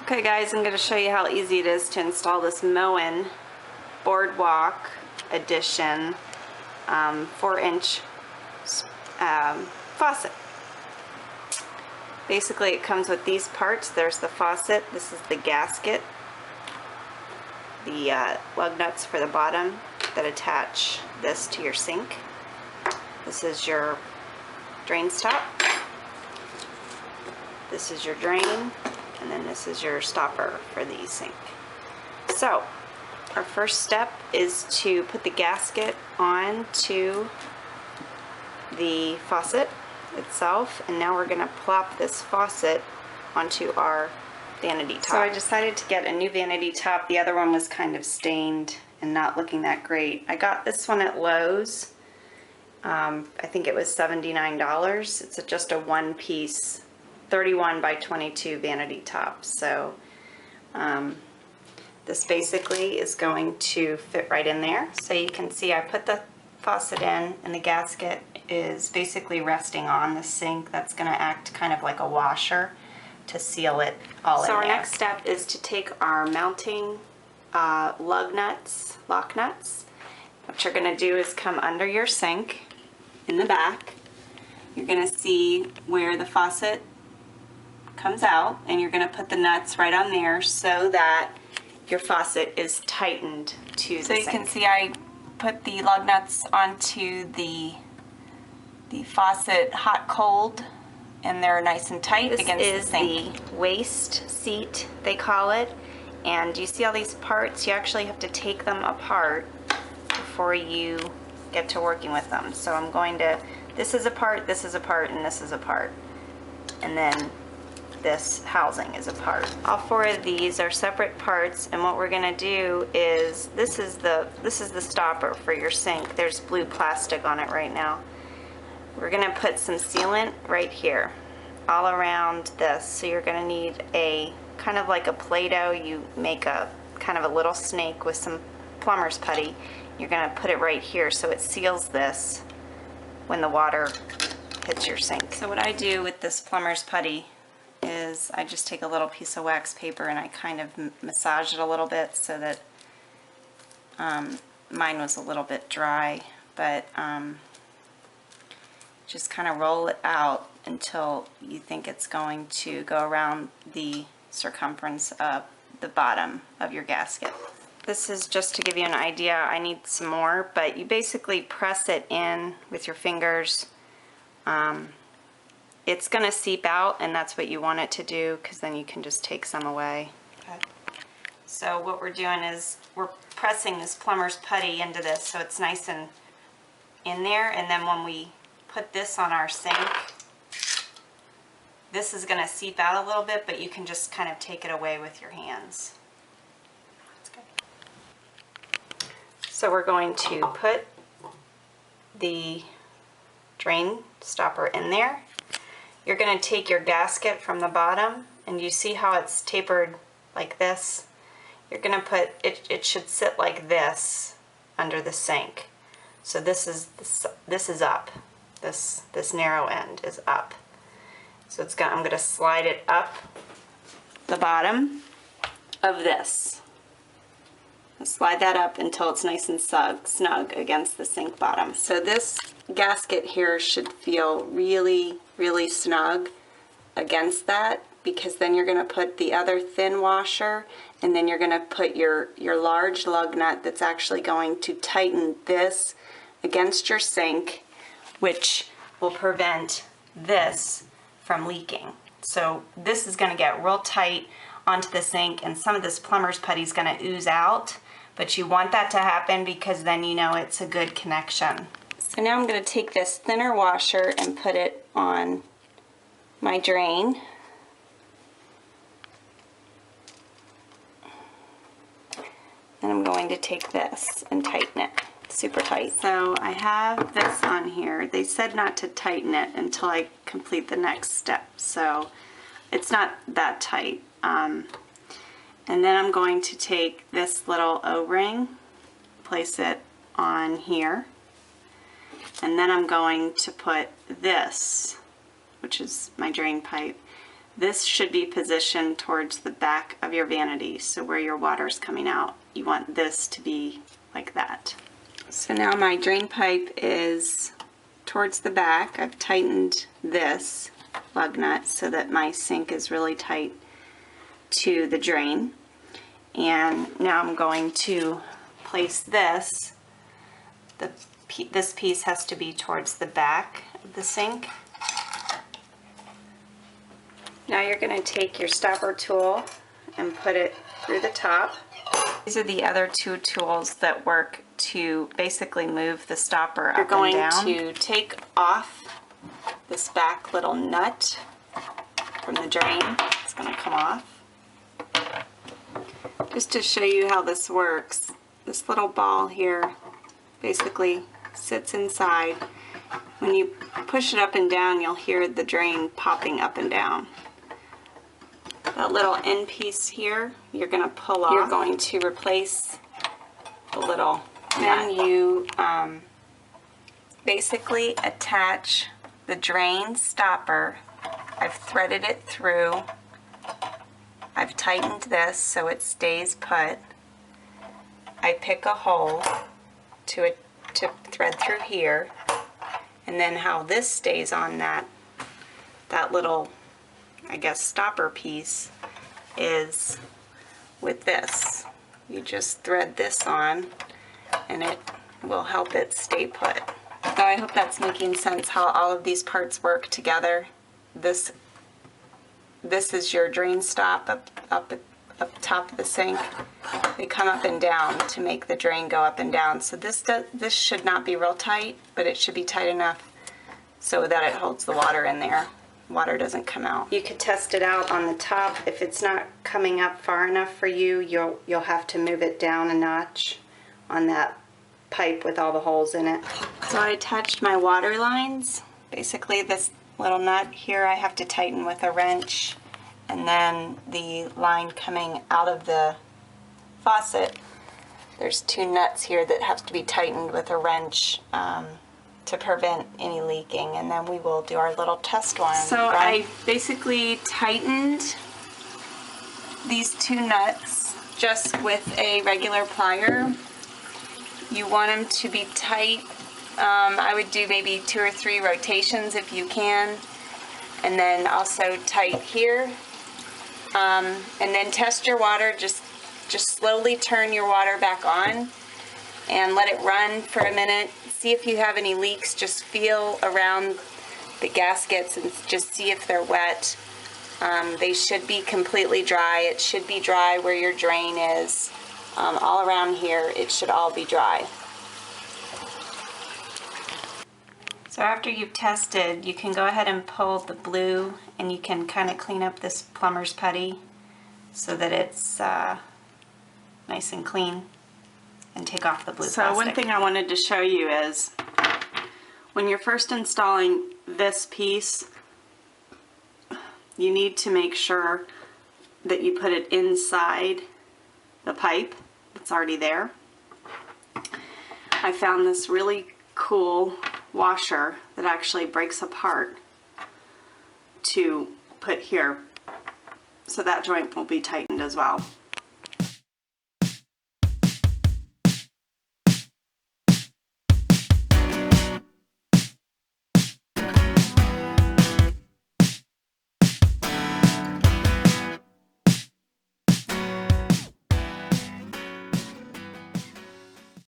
Okay guys, I'm going to show you how easy it is to install this Moen Boardwalk Edition 4-inch faucet. Basically it comes with these parts. There's the faucet, this is the gasket, the lug nuts for the bottom that attach this to your sink. This is your drain stop. This is your drain. And then this is your stopper for the sink. So our first step is to put the gasket onto the faucet itself, and now we're going to plop this faucet onto our vanity top. So I decided to get a new vanity top. The other one was kind of stained and not looking that great. I got this one at Lowe's. I think it was $79. It's just a one-piece 31 by 22 vanity top. So this basically is going to fit right in there. So you can see I put the faucet in, and the gasket is basically resting on the sink. That's going to act kind of like a washer to seal it all in there. So our next step is to take our mounting lock nuts. What you're going to do is come under your sink in the back. You're going to see where the faucet comes out, and you're going to put the nuts right on there so that your faucet is tightened to the sink. So you can see I put the lug nuts onto the faucet hot cold, and they're nice and tight against the sink. This is the waste seat, they call it, and you see all these parts? You actually have to take them apart before you get to working with them. So I'm going to, this is a part, and this is a part, and then this housing is a part. All four of these are separate parts, and what we're going to do is this is the stopper for your sink. There's blue plastic on it right now. We're going to put some sealant right here all around this. So you're going to need a kind of like a Play-Doh. You make a kind of a little snake with some plumber's putty. You're going to put it right here so it seals this when the water hits your sink. So what I do with this plumber's putty is I just take a little piece of wax paper and I kind of massage it a little bit so that mine was a little bit dry, but just kind of roll it out until you think it's going to go around the circumference of the bottom of your gasket. This is just to give you an idea. I need some more, but you basically press it in with your fingers. It's going to seep out, and that's what you want it to do, because then you can just take some away. Okay. So what we're doing is we're pressing this plumber's putty into this so it's nice and in there, and then when we put this on our sink, this is going to seep out a little bit, but you can just kind of take it away with your hands. That's good. So we're going to put the drain stopper in there. You're going to take your gasket from the bottom, and you see how it's tapered like this? You're going to put, it should sit like this under the sink. So this is up. This narrow end is up. So I'm going to slide it up the bottom of this. I'll slide that up until it's nice and snug against the sink bottom. So this gasket here should feel really, really snug against that, because then you're going to put the other thin washer, and then you're going to put your large lug nut that's actually going to tighten this against your sink, which will prevent this from leaking. So this is going to get real tight onto the sink, and some of this plumber's putty is going to ooze out, but you want that to happen because then you know it's a good connection. So now I'm going to take this thinner washer and put it on my drain. And I'm going to take this and tighten it super tight. So I have this on here. They said not to tighten it until I complete the next step, so it's not that tight. And then I'm going to take this little O-ring, place it on here, and then I'm going to put this, which is my drain pipe, this should be positioned towards the back of your vanity, so where your water's coming out, you want this to be like that. So now my drain pipe is towards the back. I've tightened this lug nut so that my sink is really tight to the drain. And now I'm going to place this. This piece has to be towards the back of the sink. Now you're going to take your stopper tool and put it through the top. These are the other two tools that work to basically move the stopper up and down. You're going to take off this back little nut from the drain. It's going to come off. Just to show you how this works, this little ball here basically sits inside. When you push it up and down, you'll hear the drain popping up and down. That little end piece here, you're going to pull off. You're going to replace the little nut. Then you basically attach the drain stopper. I've threaded it through. I've tightened this so it stays put. I pick a hole to thread through here, and then how this stays on that little, I guess, stopper piece is with this. You just thread this on and it will help it stay put. So I hope that's making sense how all of these parts work together. This is your drain stop up top of the sink. They come up and down to make the drain go up and down. So this should not be real tight, but it should be tight enough so that it holds the water in there. Water doesn't come out. You could test it out on the top. If it's not coming up far enough for you, you'll have to move it down a notch on that pipe with all the holes in it. So I attached my water lines. Basically this little nut here I have to tighten with a wrench, and then the line coming out of the faucet, there's two nuts here that have to be tightened with a wrench to prevent any leaking, and then we will do our little test one. So I basically tightened these two nuts just with a regular plier. You want them to be tight. I would do maybe 2 or 3 rotations if you can, and then also tight here. And then test your water. Just slowly turn your water back on and let it run for a minute. See if you have any leaks. Just feel around the gaskets and just see if they're wet. They should be completely dry. It should be dry where your drain is. All around here, it should all be dry. So after you've tested, you can go ahead and pull the blue, and you can kind of clean up this plumber's putty so that it's nice and clean, and take off the blue plastic. So one thing I wanted to show you is when you're first installing this piece, you need to make sure that you put it inside the pipe that's already there. I found this really cool washer that actually breaks apart to put here, so that joint will be tightened as well.